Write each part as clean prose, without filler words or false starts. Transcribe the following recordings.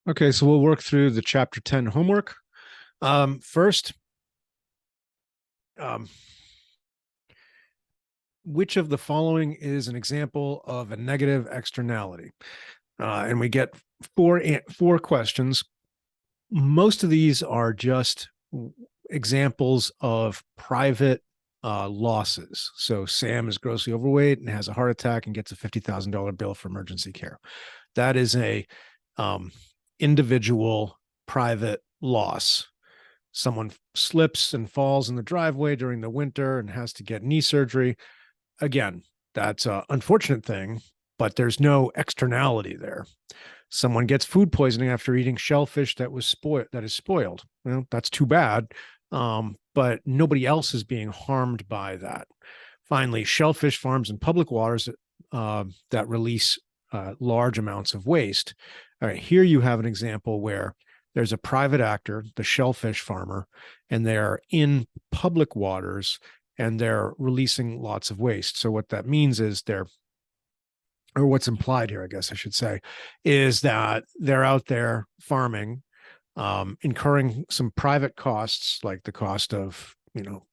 Okay, so we'll work through the chapter 10 homework. First, um, which of the following is an example of a negative externality? And we get four questions. Most of these are just examples of private losses. So Sam is grossly overweight and has a heart attack and gets a $50,000 bill for emergency care. That is a individual private loss. Someone slips and falls in the driveway during the winter and has to get knee surgery. Again, that's an unfortunate thing, but there's no externality there. Someone gets food poisoning after eating shellfish that is spoiled. Well, that's too bad. But nobody else is being harmed by that. Finally, shellfish farms in public waters that release large amounts of waste. All right, here you have an example where there's a private actor, the shellfish farmer, and they're in public waters and they're releasing lots of waste. So what that means is or what's implied here, I guess I should say, is that they're out there farming, incurring some private costs, like the cost of,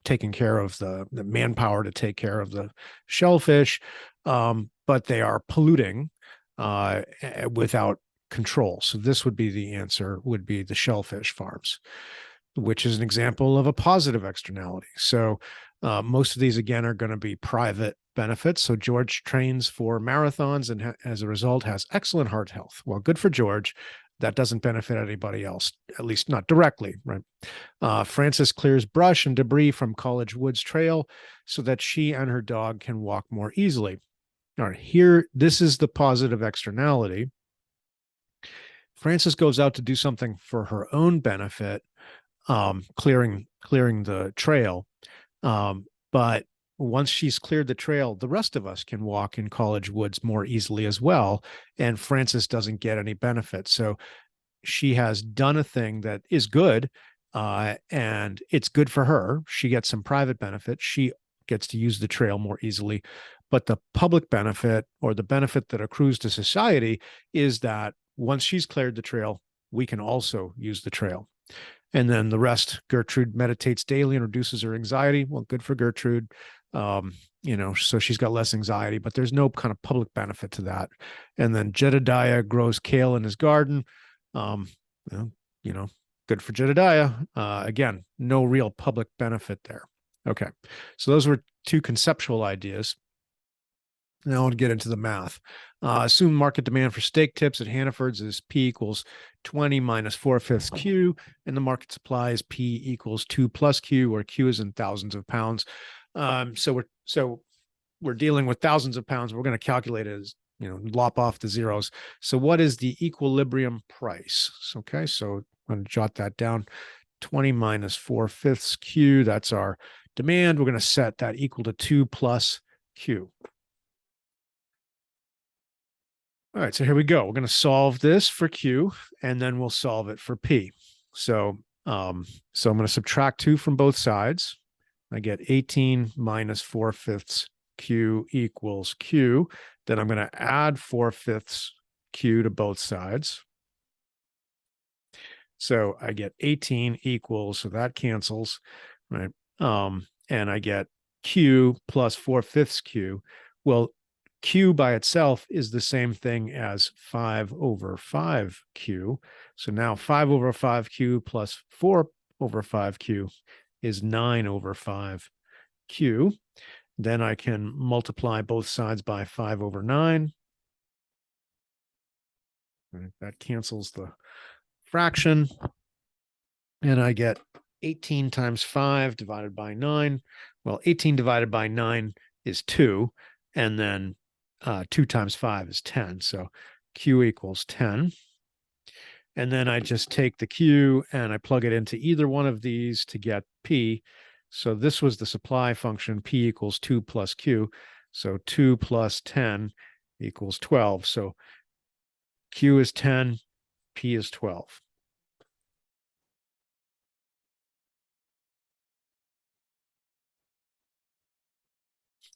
taking care of the manpower to take care of the shellfish, but they are polluting without control. So this would be the answer, would be the shellfish farms, which is an example of a positive externality. So most of these, again, are going to be private benefits. So George trains for marathons and as a result has excellent heart health. Well, good for George. That doesn't benefit anybody else, at least not directly, right? Frances clears brush and debris from College Woods Trail so that she and her dog can walk more easily. All right, here, this is the positive externality. Frances goes out to do something for her own benefit, clearing the trail. But once she's cleared the trail, the rest of us can walk in College Woods more easily as well. And Frances doesn't get any benefit. So she has done a thing that is good, and it's good for her. She gets some private benefit. She gets to use the trail more easily. But the public benefit, or the benefit that accrues to society, is that once she's cleared the trail, we can also use the trail. And then the rest, Gertrude meditates daily and reduces her anxiety. Well, good for Gertrude. So she's got less anxiety, but there's no kind of public benefit to that. And then Jedediah grows kale in his garden. Good for Jedediah. Again, no real public benefit there. Okay. So those were two conceptual ideas. Now I'll get into the math. Assume market demand for steak tips at Hannaford's is P equals 20 minus 4/5 Q, and the market supply is P equals 2 plus Q, where Q is in thousands of pounds. So we're dealing with thousands of pounds. We're going to calculate it as, lop off the zeros. So what is the equilibrium price? Okay, so I'm going to jot that down. 20 minus 4/5 Q, that's our demand. We're going to set that equal to 2 plus Q. All right, so here we go. We're going to solve this for Q, and then we'll solve it for P. So I'm going to subtract 2 from both sides. I get 18 minus 4/5 Q equals Q. Then I'm going to add 4/5 Q to both sides. So I get 18 equals, so that cancels, right? And I get Q plus 4/5 Q. Well, Q by itself is the same thing as 5 over 5Q. So now 5 over 5Q plus 4 over 5Q is 9 over 5Q. Then I can multiply both sides by 5 over 9. That cancels the fraction. And I get 18 times 5 divided by 9. Well, 18 divided by 9 is 2. And then 2 times 5 is 10. So Q equals 10. And then I just take the Q and I plug it into either one of these to get P. So this was the supply function, P equals 2 plus Q. So 2 plus 10 equals 12. So Q is 10, P is 12.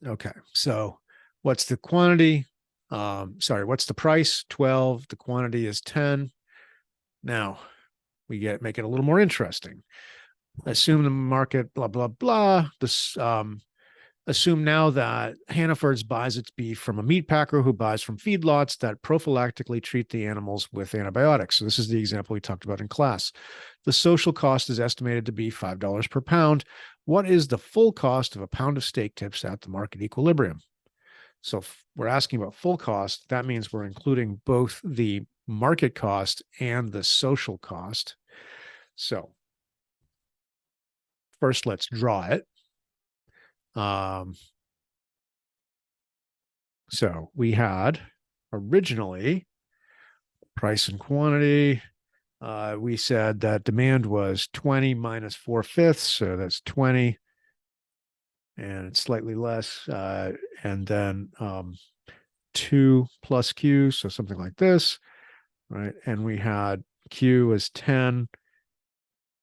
Okay, so what's the quantity? What's the price? 12. The quantity is 10. Now we make it a little more interesting. Assume the market, blah, blah, blah. Assume now that Hannaford's buys its beef from a meat packer who buys from feedlots that prophylactically treat the animals with antibiotics. So this is the example we talked about in class. The social cost is estimated to be $5 per pound. What is the full cost of a pound of steak tips at the market equilibrium? So if we're asking about full cost, that means we're including both the market cost and the social cost. So first, let's draw it. So we had originally price and quantity. We said that demand was 20 minus 4/5, so that's 20, and it's slightly less. And then 2 plus Q, so something like this, right? And we had Q was 10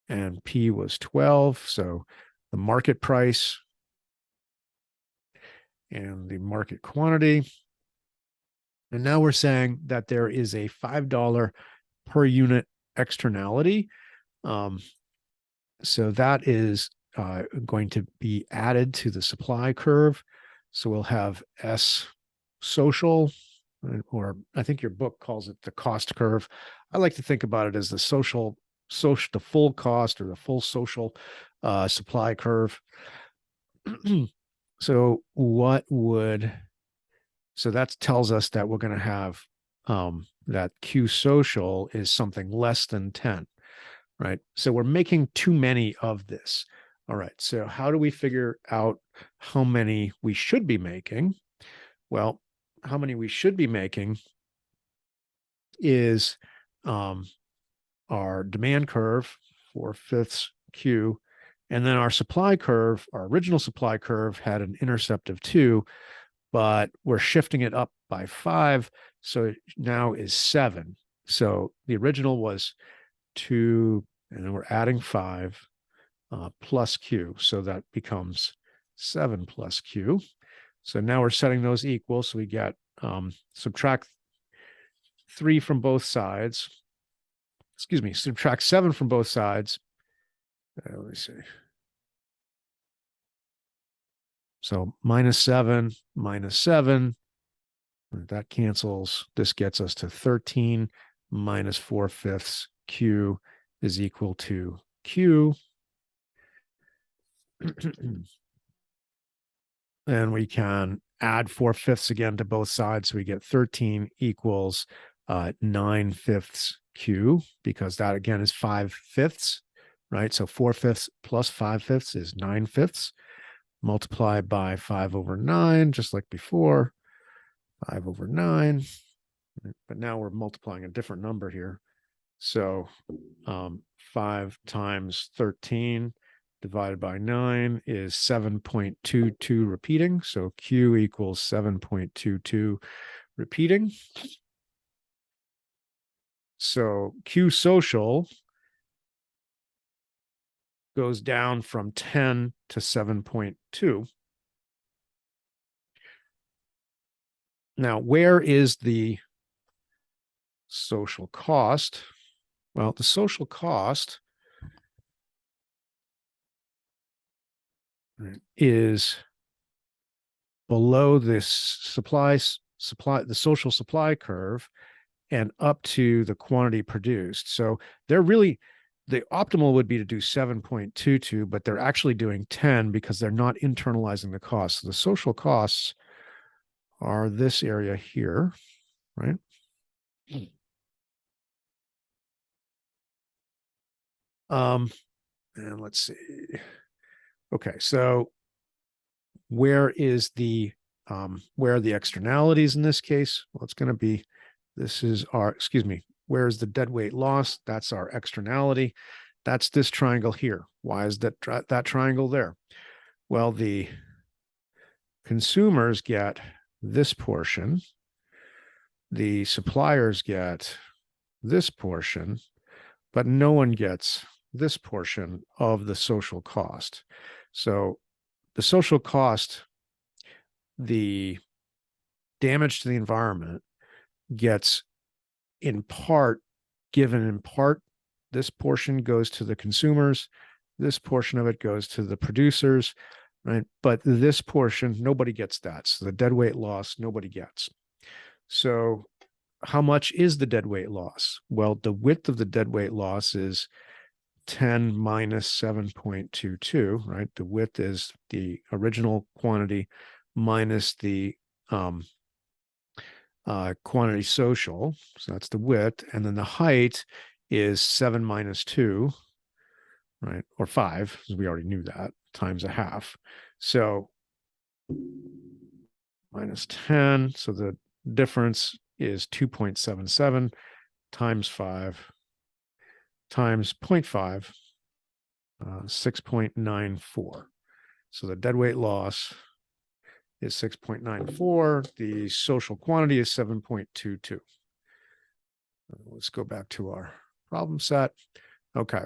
and P was 12. So the market price and the market quantity. And now we're saying that there is a $5 per unit externality. So that is going to be added to the supply curve. So we'll have S social, or I think your book calls it the cost curve. I like to think about it as the the full cost or the full social supply curve. So so that tells us that we're going to have that Q social is something less than 10, right? So we're making too many of this. All right. So how do we figure out how many we should be making? Well, how many we should be making is our demand curve, 4/5 Q, and then our supply curve, our original supply curve had an intercept of 2, but we're shifting it up by 5. So it now is 7. So the original was 2, and then we're adding 5 plus Q. So that becomes 7 plus Q. So now we're setting those equal. So we get subtract 3 from both sides. Excuse me, subtract 7 from both sides. Let me see. So -7, -7. That cancels. This gets us to 13 minus 4/5 Q is equal to Q. And we can add 4/5 again to both sides. So we get 13 equals 9/5 Q, because that again is 5/5, right? So 4/5 plus 5/5 is 9/5. Multiply by 5/9, just like before, 5/9. But now we're multiplying a different number here. So 5 times 13 divided by 9 is 7.22 repeating. So Q equals 7.22 repeating. So Q social goes down from 10 to 7.2. Now, where is the social cost? Well, the social cost is below this the social supply curve and up to the quantity produced. So they're really, the optimal would be to do 7.22, but they're actually doing 10 because they're not internalizing the costs. So the social costs are this area here, right? And let's see. Okay, so where is the where are the externalities in this case? Well, it's going to be, this is our, excuse me, where's the dead weight loss? That's our externality. That's this triangle here. Why is that triangle there? Well, the consumers get this portion. The suppliers get this portion, but no one gets this portion of the social cost. So the social cost, the damage to the environment, gets in part given in part. This portion goes to the consumers. This portion of it goes to the producers, right? But this portion, nobody gets that. So the deadweight loss, nobody gets. So how much is the deadweight loss? Well, the width of the deadweight loss is 10 minus 7.22, right? The width is the original quantity minus the quantity social. So that's the width. And then the height is 7 minus 2, right? Or 5, because we already knew that, times a half. So minus 10. So the difference is 2.77 times 5 times 0.5, 6.94. So the deadweight loss is 6.94. The social quantity is 7.22. Let's go back to our problem set. Okay.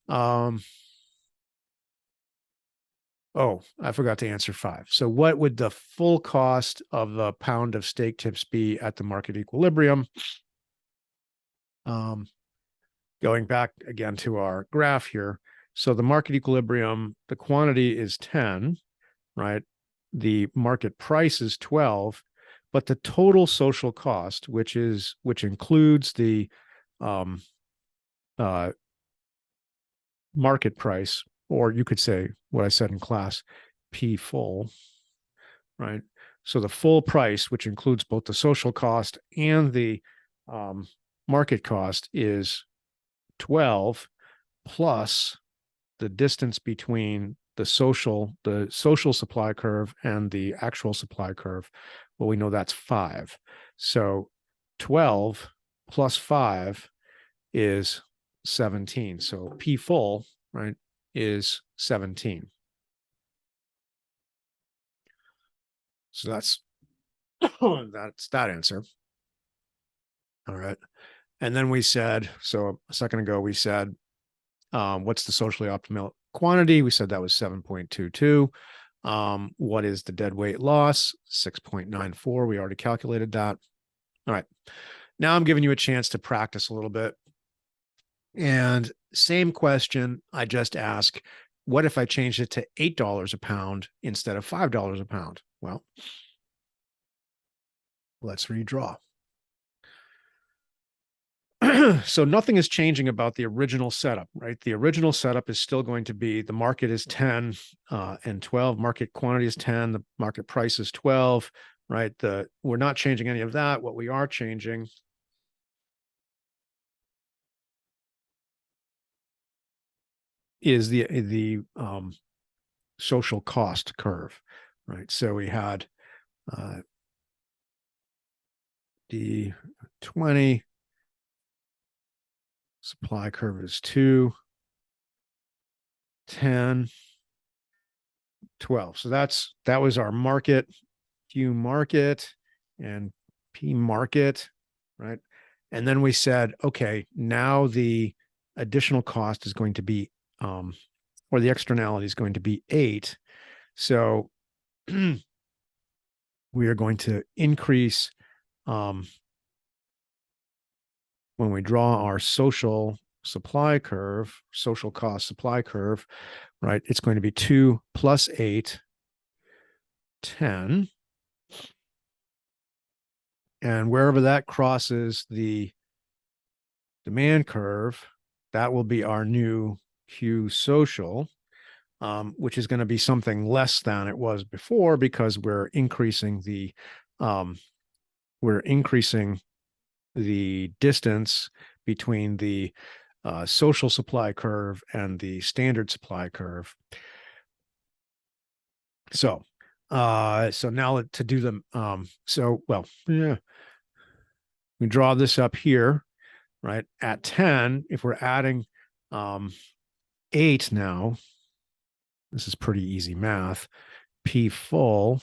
Oh, I forgot to answer 5. So what would the full cost of the pound of steak tips be at the market equilibrium? Going back again to our graph here. So the market equilibrium, the quantity is 10, right? The market price is 12, but the total social cost, which includes the market price, or you could say what I said in class, P full, right? So the full price, which includes both the social cost and the market cost, is 12 plus the distance between the social supply curve and the actual supply curve. Well, we know that's 5. So 12 plus 5 is 17. So P full, right, is 17. So that's that answer. All right. And then we said, so a second ago, we said, what's the socially optimal quantity? We said that was 7.22. What is the deadweight loss? 6.94. We already calculated that. All right. Now I'm giving you a chance to practice a little bit. And same question I just asked, what if I changed it to $8 a pound instead of $5 a pound? Well, let's redraw. So nothing is changing about the original setup, right? The original setup is still going to be the market is 10 and 12, market quantity is 10, the market price is 12, right? We're not changing any of that. What we are changing is the social cost curve, right? So we had the 20 supply curve is 2, 10, 12. So that was our market, Q market and P market, right? And then we said, okay, now the additional cost is going to be, or the externality is going to be 8. So we are going to increase, when we draw our social supply curve, social cost supply curve, right? It's going to be 2 plus 8, 10. And wherever that crosses the demand curve, that will be our new Q social, which is going to be something less than it was before because we're increasing the distance between the social supply curve and the standard supply curve. So now to do them, we draw this up here, right? At 10, if we're adding 8 now, this is pretty easy math. P full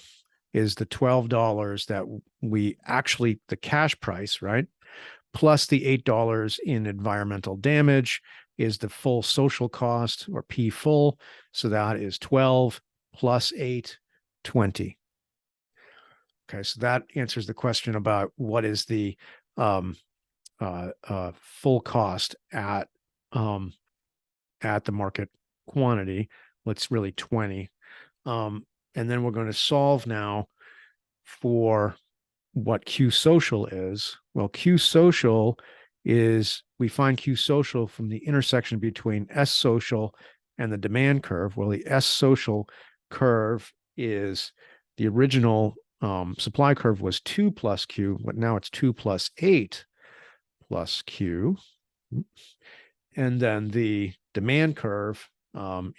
is the $12 that we actually, the cash price, right? Plus the $8 in environmental damage is the full social cost, or P full. So that is 12 plus 8, 20. Okay, so that answers the question about what is the full cost at the market quantity. Let's really 20. And then we're going to solve now for what Q social is. Well, Q social is, we find Q social from the intersection between S social and the demand curve. Well, the S social curve is the original supply curve was 2 plus Q, but now it's 2 plus 8 plus Q. And then the demand curve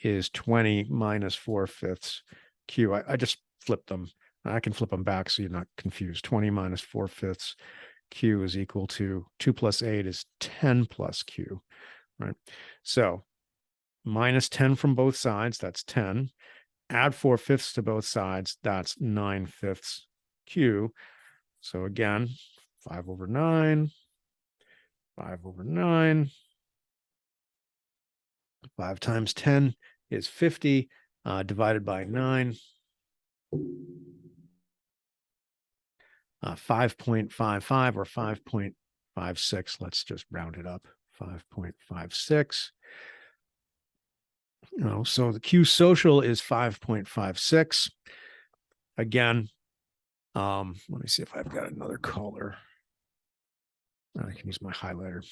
is 20 minus 4/5 Q. I just flipped them. I can flip them back so you're not confused. 20 minus 4/5 Q is equal to 2 plus 8 is 10 plus Q, right? So minus 10 from both sides, that's 10. Add 4/5 to both sides, that's 9/5 Q. So again, 5 over 9, 5 over 9. 5 times 10 is 50, divided by 9. 5.55 or 5.56. Let's just round it up. 5.56. So the Q social is 5.56. Again, let me see if I've got another color. I can use my highlighter.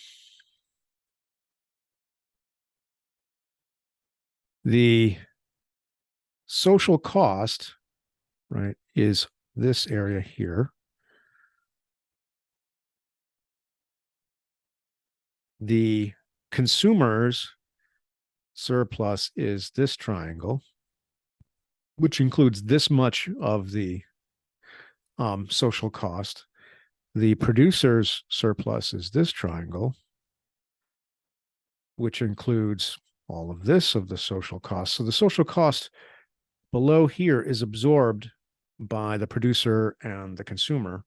The social cost, right, is this area here. The consumer's surplus is this triangle, which includes this much of the social cost. The producer's surplus is this triangle, which includes all of this of the social cost. So the social cost below here is absorbed by the producer and the consumer.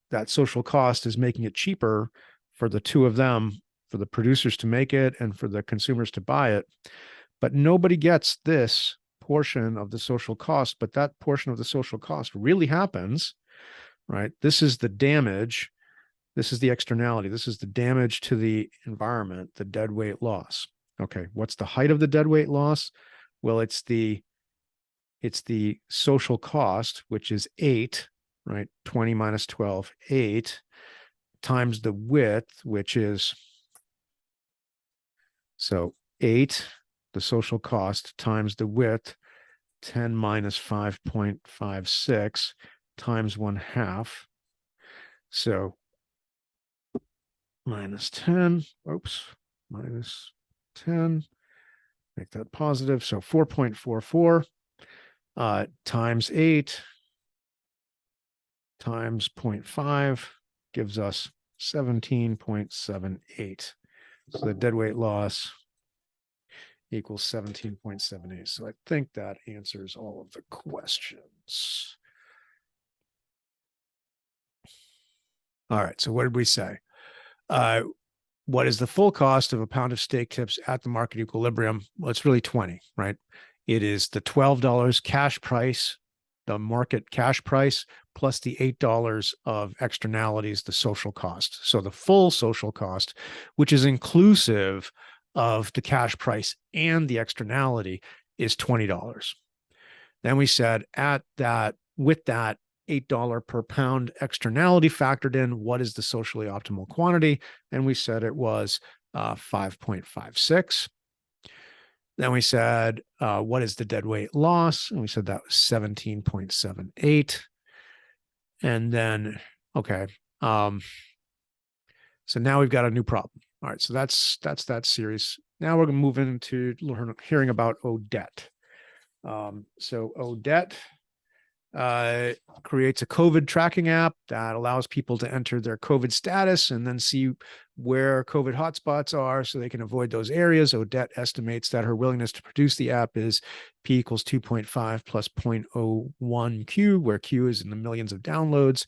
That social cost is making it cheaper for the two of them, for the producers to make it and for the consumers to buy it. But nobody gets this portion of the social cost, but that portion of the social cost really happens, right? This is the damage. This is the externality. This is the damage to the environment, the deadweight loss. Okay, what's the height of the deadweight loss? Well, it's the social cost, which is 8, right? 20 minus 12, 8, times the width, which is, so 8, the social cost, times the width, 10 minus 5.56, times 1/2. So minus 10, minus 10, make that positive. So 4.44 times 8 times 0.5 gives us 17.78. So the deadweight loss equals 17.78. So I think that answers all of the questions. All right, so what did we say? What is the full cost of a pound of steak tips at the market equilibrium? Well, it's really 20, right? It is the $12 cash price, the market cash price, plus the $8 of externalities, the social cost. So the full social cost, which is inclusive of the cash price and the externality, is $20. Then we said with that $8 per pound externality factored in, what is the socially optimal quantity? And we said it was 5.56. Then we said, what is the deadweight loss? And we said that was 17.78. And then, okay. So now we've got a new problem. All right. So that's that series. Now we're going to move into hearing about Odette. So Odette creates a COVID tracking app that allows people to enter their COVID status and then see where COVID hotspots are so they can avoid those areas. Odette estimates that her willingness to produce the app is P equals 2.5 plus 0.01 Q, where Q is in the millions of downloads.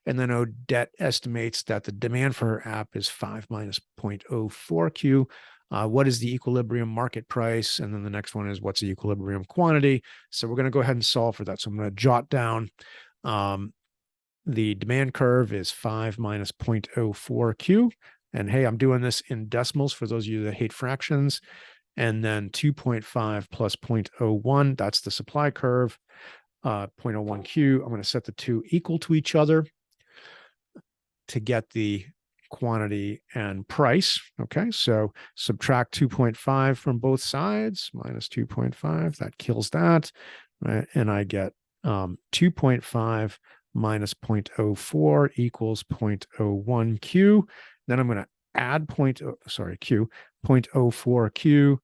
And then Odette estimates that the demand for her app is 5 minus 0.04 Q. What is the equilibrium market price? And then the next one is what's the equilibrium quantity? So we're going to go ahead and solve for that. So I'm going to jot down the demand curve is 5 minus 0.04 Q. And hey, I'm doing this in decimals for those of you that hate fractions. And then 2.5 plus 0.01, that's the supply curve, 0.01 Q. I'm going to set the two equal to each other to get the quantity and price. Okay, so subtract 2.5 from both sides, minus 2.5, that kills that, right? And I get 2.5 minus 0.04 equals 0.01 Q. Then I'm going to add Q, 0.04 Q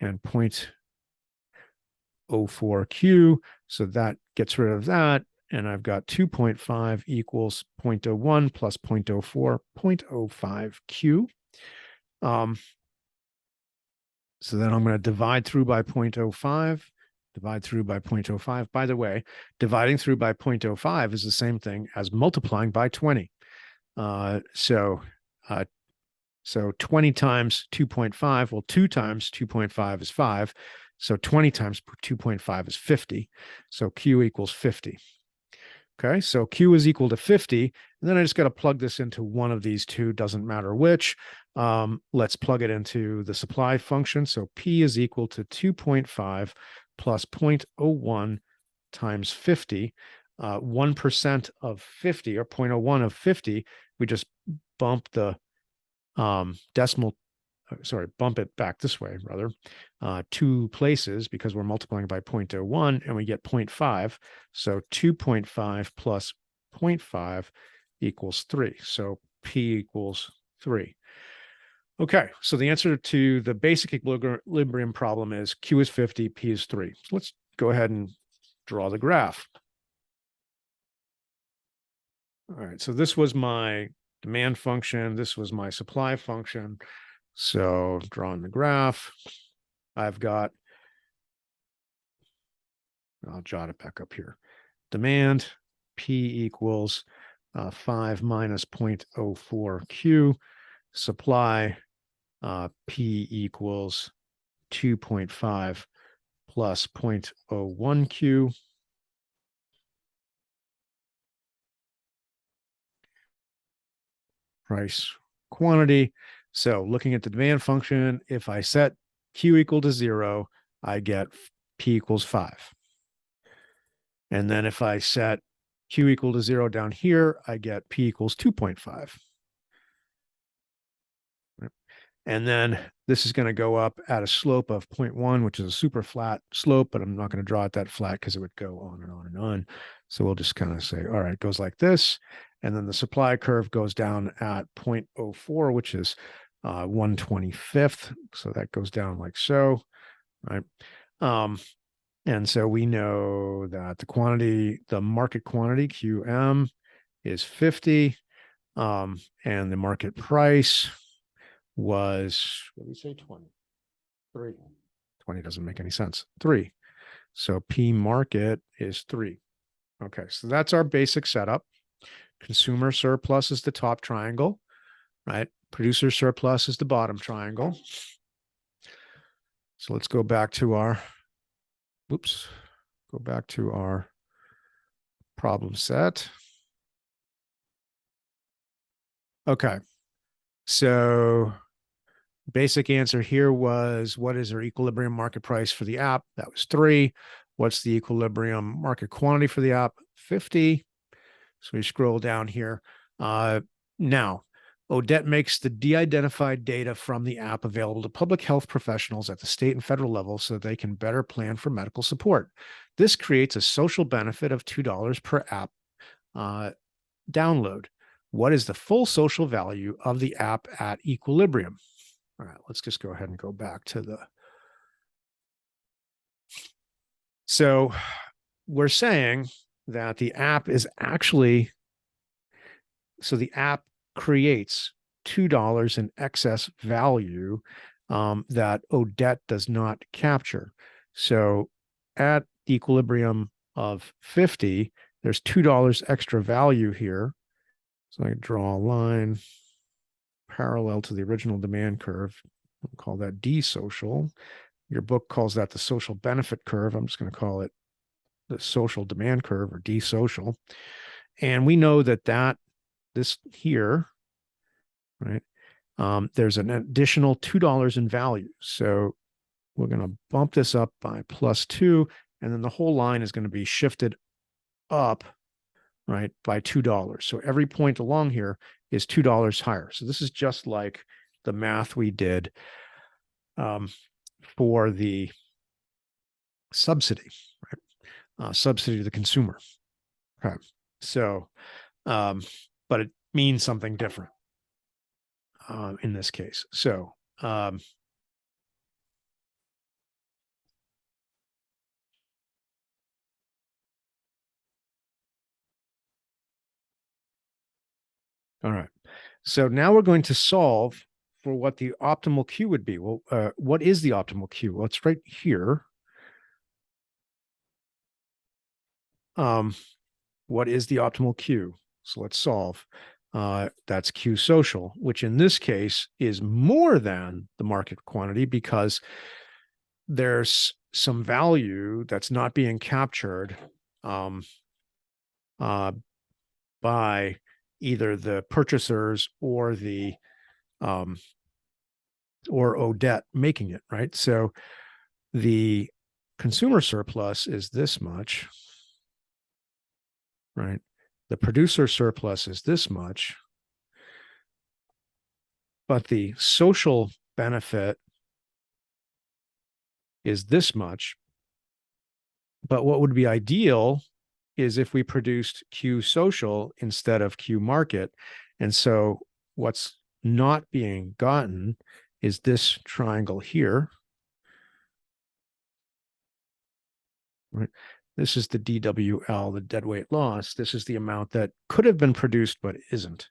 and 0.04 Q. So that gets rid of that. And I've got 2.5 equals 0.01 plus 0.04, 0.05 Q. So then I'm going to divide through by 0.05, divide through by 0.05. By the way, dividing through by 0.05 is the same thing as multiplying by 20. So 20 times 2.5, well, 2 times 2.5 is 5. So 20 times 2.5 is 50. So Q equals 50. Okay, so Q is equal to 50. And then I just got to plug this into one of these two, doesn't matter which. Let's plug it into the supply function. So P is equal to 2.5 plus 0.01 times 50. 1% of 50 or 0.01 of 50, we just bump the bump it back this way, rather, 2 places because we're multiplying by 0.01 and we get 0.5. So 2.5 plus 0.5 equals 3. So P equals 3. Okay, so the answer to the basic equilibrium problem is Q is 50, P is 3. So let's go ahead and draw the graph. All right, so this was my demand function. This was my supply function. So drawing the graph, I've got, I'll jot it back up here. Demand, P equals 5 minus 0.04 Q. Supply, P equals 2.5 plus 0.01 Q. Price, quantity. So looking at the demand function, if I set Q equal to 0, I get P equals 5. And then if I set Q equal to 0 down here, I get P equals 2.5. And then this is going to go up at a slope of 0.1, which is a super flat slope, but I'm not going to draw it that flat because it would go on and on and on. So we'll just kind of say, all right, it goes like this. And then the supply curve goes down at 0.04, which is 1/25th. So that goes down like so, right? And so we know that the quantity, the market quantity, QM, is 50. And the market price was, what did we say, 20? 3. 20 doesn't make any sense. 3. So P market is 3. Okay, so that's our basic setup. Consumer surplus is the top triangle, right? Producer surplus is the bottom triangle. So let's go back to our, go back to our problem set. Okay, so basic answer here was, what is our equilibrium market price for the app? That was 3. What's the equilibrium market quantity for the app? 50. So we scroll down here. Now, Odette makes the de-identified data from the app available to public health professionals at the state and federal level so they can better plan for medical support. This creates a social benefit of $2 per app download. What is the full social value of the app at equilibrium? All right, let's just go ahead and go back to the. So we're saying that the app is actually, so the app creates $2 in excess value that Odette does not capture. So at equilibrium of 50, there's $2 extra value here. So I draw a line parallel to the original demand curve. We'll call that D social. Your book calls that the social benefit curve. I'm just going to call it the social demand curve, or D social. And we know that this here, right, there's an additional $2 in value. So we're going to bump this up by +2, and then the whole line is going to be shifted up, right, by $2. So every point along here is $2 higher. So this is just like the math we did for the subsidy, right? Subsidy to the consumer. Okay. So, but it means something different in this case. So, all right. So now we're going to solve for what the optimal Q would be. Well, what is the optimal Q? Well, it's right here. What is the optimal Q? So let's solve. That's Q social, which in this case is more than the market quantity because there's some value that's not being captured by either the purchasers or the or Odette making it, right? So the consumer surplus is this much, right? The producer surplus is this much, but the social benefit is this much. But what would be ideal is if we produced Q social instead of Q market. And so what's not being gotten is this triangle here, right? This is the DWL, the deadweight loss. This is the amount that could have been produced but isn't.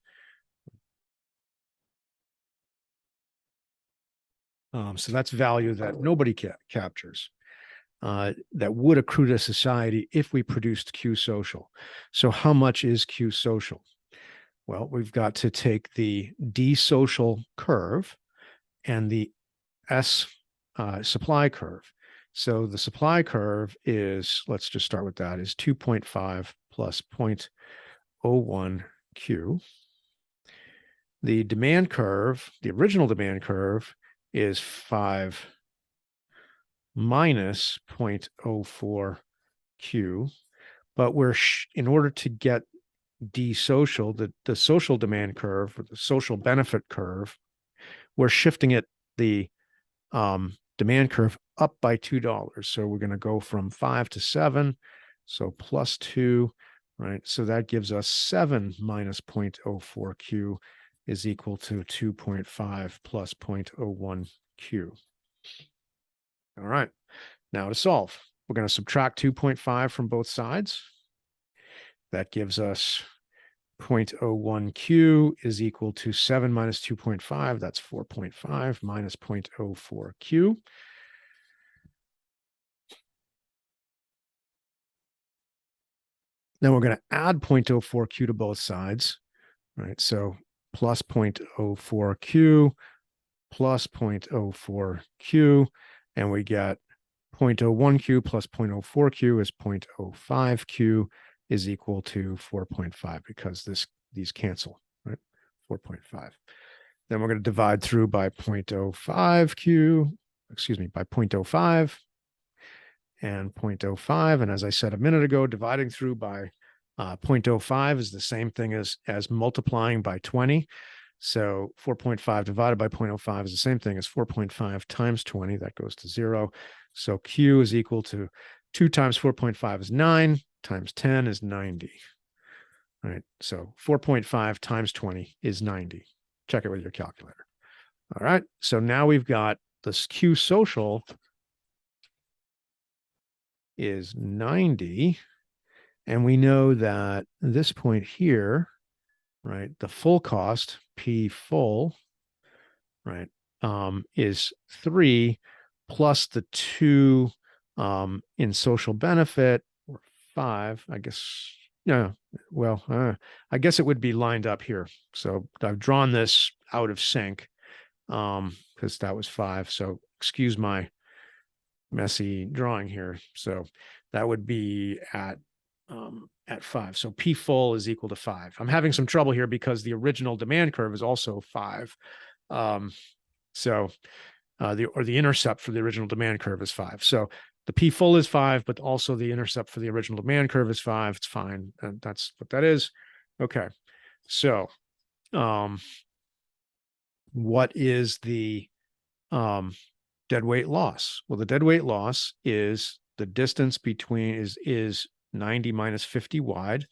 So that's value that nobody captures. That would accrue to society if we produced Q social. So how much is Q social? Well, we've got to take the D social curve and the S supply curve. So the supply curve is, let's just start with that, is 2.5 plus 0.01 Q. The demand curve, the original demand curve, is 5 minus 0.04 Q. But we're, in order to get D social, the social demand curve, or the social benefit curve, we're shifting it, the demand curve, up by $2. So we're going to go from 5 to 7. So +2, right? So that gives us 7 minus 0.04 Q is equal to 2.5 plus 0.01 Q. All right. Now to solve, we're going to subtract 2.5 from both sides. That gives us 0.01 Q is equal to 7 minus 2.5. That's 4.5 minus 0.04 Q. Then we're going to add 0.04 Q to both sides, right? So plus 0.04 Q plus 0.04 Q, and we get 0.01 Q plus 0.04 Q is 0.05 Q is equal to 4.5 because these cancel, right? 4.5. Then we're going to divide through by 0.05 Q, excuse me, by 0.05 and 0.05. And as I said a minute ago, dividing through by 0.05 is the same thing as multiplying by 20. So 4.5 divided by 0.05 is the same thing as 4.5 times 20. That goes to 0. So Q is equal to 2 times 4.5 is 9, times 10 is 90. All right, so 4.5 times 20 is 90. Check it with your calculator. All right, so now we've got this Q social is 90. And we know that this point here, right, the full cost, P full, right, is 3 plus the 2 in social benefit, or 5, I guess. Yeah, well, I guess it would be lined up here. So I've drawn this out of sync because that was 5. So excuse my messy drawing here. So that would be at at 5. So P full is equal to 5. I'm having some trouble here because the original demand curve is also 5. So the intercept for the original demand curve is 5. So the P full is 5, but also the intercept for the original demand curve is 5. It's fine. And that's what that is. Okay. So what is the deadweight loss? Well, the deadweight loss is the distance between is 90 minus 50 wide.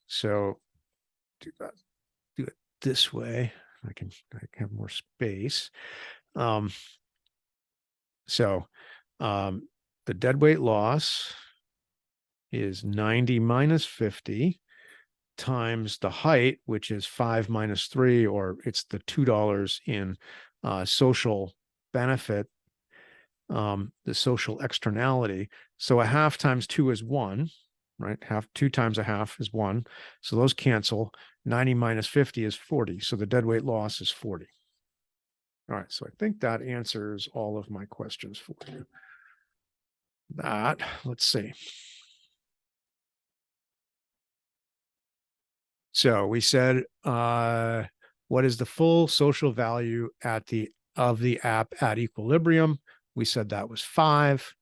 So do it this way. I can have more space. So the deadweight loss is 90 minus 50 times the height, which is 5 minus 3, or it's the $2 in social benefit, the social externality. So a half times 2 is 1, right? 2 times a half is 1. So those cancel. 90 minus 50 is 40. So the deadweight loss is 40. All right, so I think that answers all of my questions for you. Let's see. So we said, what is the full social value of the app at equilibrium? We said that was 5.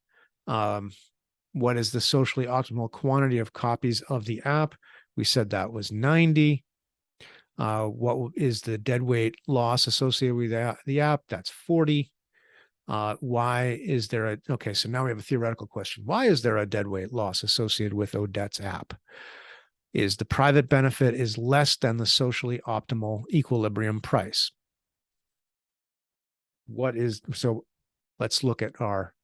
What is the socially optimal quantity of copies of the app? We said that was 90. What is the deadweight loss associated with the app? That's 40. Why is there okay, so now we have a theoretical question. Why is there a deadweight loss associated with Odette's app? Is the private benefit is less than the socially optimal equilibrium price. So let's look at our,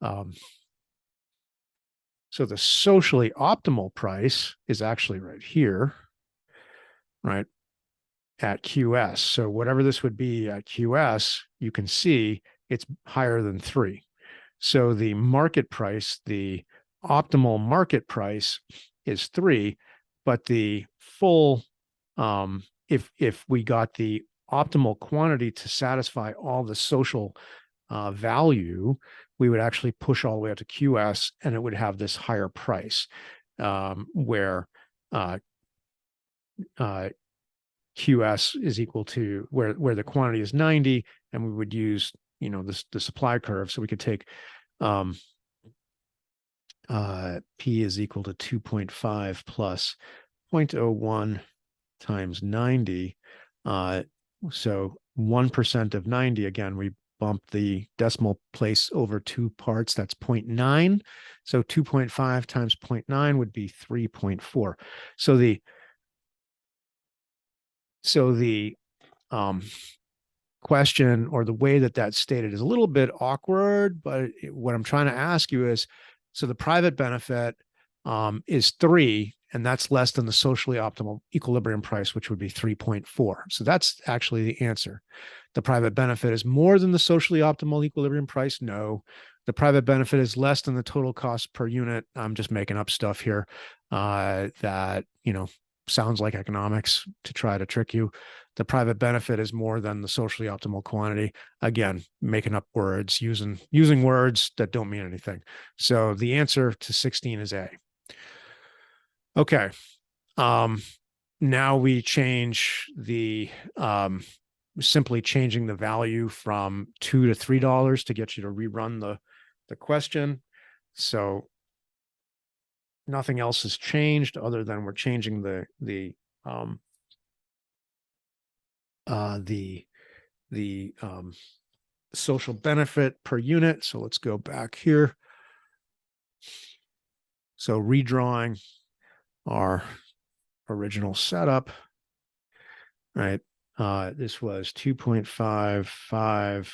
so the socially optimal price is actually right here, right, at QS. So whatever this would be at QS, you can see it's higher than 3. So the market price, the optimal market price is 3, but the full, if we got the optimal quantity to satisfy all the social value, we would actually push all the way up to QS, and it would have this higher price, where QS is equal to where the quantity is 90, and we would use the supply curve, so we could take P is equal to 2.5 plus 0.01 times 90. So 1% of 90, again, we bump the decimal place over 2 parts. That's 0.9. So 2.5 times 0.9 would be 3.4. So the question, or the way that that's stated, is a little bit awkward, but what I'm trying to ask you is, so the private benefit is 3, and that's less than the socially optimal equilibrium price, which would be 3.4. So that's actually the answer. The private benefit is more than the socially optimal equilibrium price. No. The private benefit is less than the total cost per unit. I'm just making up stuff here that, sounds like economics to try to trick you. The private benefit is more than the socially optimal quantity. Again, making up words, using words that don't mean anything. So the answer to 16 is A. Okay. Now we change the simply changing the value from $2 to $3 to get you to rerun the question. So nothing else has changed other than we're changing the social benefit per unit. So let's go back here. So redrawing our original setup, right? This was 2.55.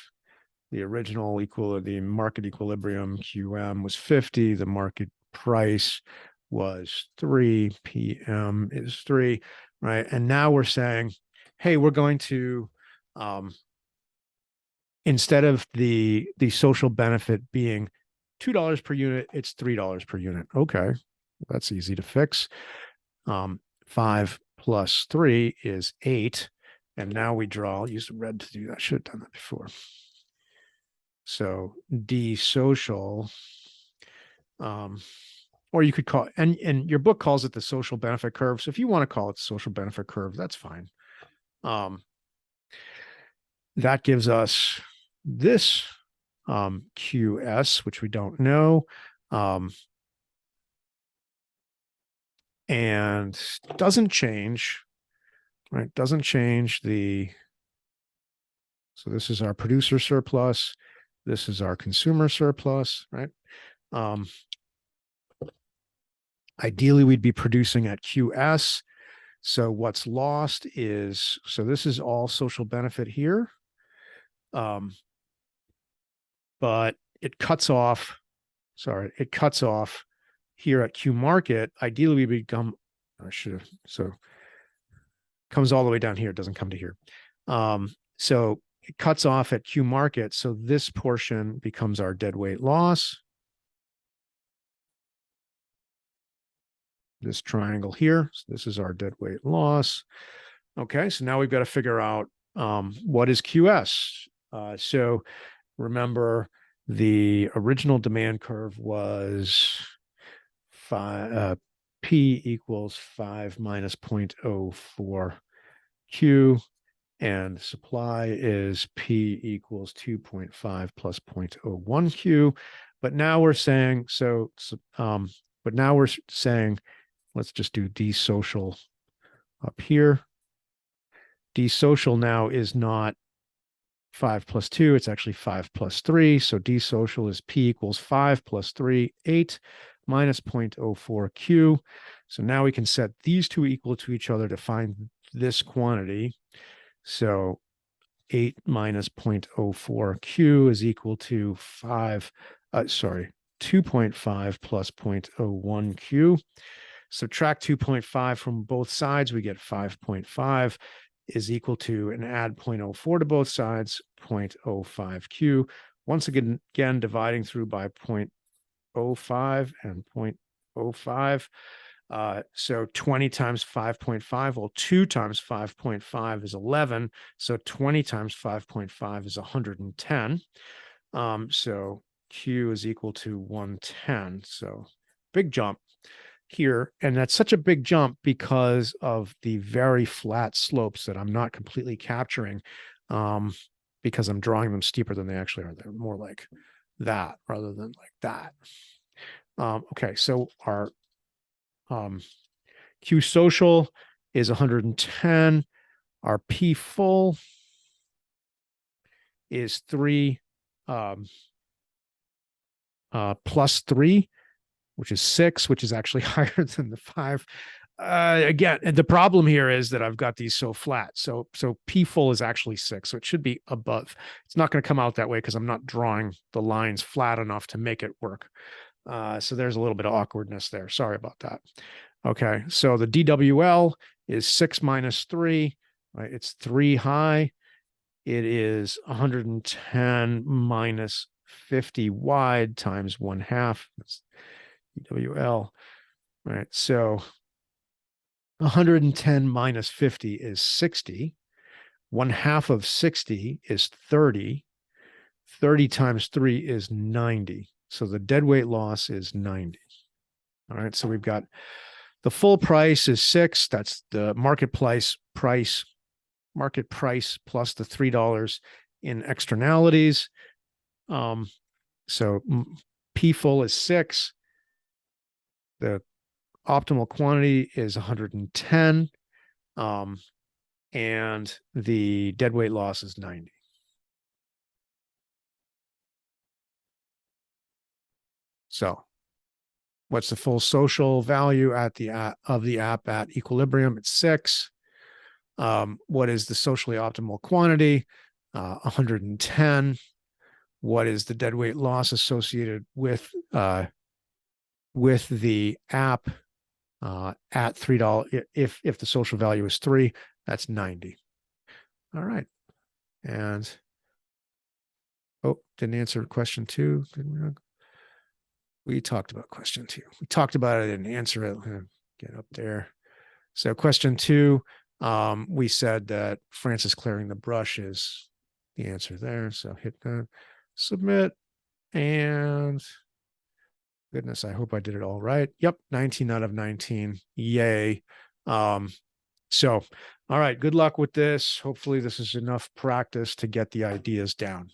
The original the market equilibrium QM was 50. The market price was 3. PM is 3, right? And now we're saying, hey, we're going to, instead of the social benefit being $2 per unit, it's $3 per unit. Okay, that's easy to fix. 5 plus 3 is 8. And now we draw, I'll use the red to do that. I should have done that before. So D social, or you could call, and your book calls it the social benefit curve. So if you want to call it the social benefit curve, that's fine. That gives us this QS, which we don't know. And doesn't change, right? Doesn't change the, so this is our producer surplus. This is our consumer surplus, right? Ideally, we'd be producing at QS. So what's lost is, so this is all social benefit here. But it cuts off, it cuts off here at Q market. Ideally, we become, I should have, so comes all the way down here. It doesn't come to here. So it cuts off at Q market. So this portion becomes our deadweight loss. This triangle here. So this is our deadweight loss. Okay, so now we've got to figure out what is QS. So remember, the original demand curve was P equals 5 minus 0.04 Q, and supply is P equals 2.5 plus 0.01 Q. But now we're saying, let's just do D social up here. D social now is not 5 plus 2, it's actually 5 plus 3. So D social is P equals 5 plus 3, 8 minus 0.04 Q. So now we can set these two equal to each other to find this quantity. So 8 minus 0.04 Q is equal to 2.5 plus 0.01 Q. Subtract 2.5 from both sides, we get 5.5 is equal to, and add 0.04 to both sides, 0.05 Q. Once again, dividing through by 0.05 and 0.05. So 20 times 5.5, well, 2 times 5.5 is 11. So 20 times 5.5 is 110. So Q is equal to 110. So big jump here. And that's such a big jump because of the very flat slopes that I'm not completely capturing, because I'm drawing them steeper than they actually are. They're more like that rather than like that. Okay, so our Q social is 110. Our P full is 3 plus 3, which is 6, which is actually higher than the 5. Again, the problem here is that I've got these so flat. So P full is actually 6, so it should be above. It's not going to come out that way because I'm not drawing the lines flat enough to make it work. So there's a little bit of awkwardness there. Sorry about that. Okay, so the DWL is 6 minus 3, right? It's 3 high. It is 110 minus 50 wide times 1/2. That's DWL, right? So 110 minus 50 is 60. 1/2 of 60 is 30. 30 times 3 is 90. So the deadweight loss is 90. All right, so we've got the full price is 6. That's the market price plus the $3 in externalities. So P full is 6. The optimal quantity is 110. And the deadweight loss is 90. So what's the full social value at of the app at equilibrium? It's 6. What is the socially optimal quantity? 110. What is the deadweight loss associated with the app at $3? If the social value is 3, that's 90. All right. And didn't answer question 2. We talked about question 2. We talked about it and answer it. Get up there. So question 2, we said that Francis clearing the brush is the answer there. So hit that, submit, and Goodness, I hope I did it all right. Yep, 19 out of 19. Yay. So, all right, good luck with this. Hopefully this is enough practice to get the ideas down.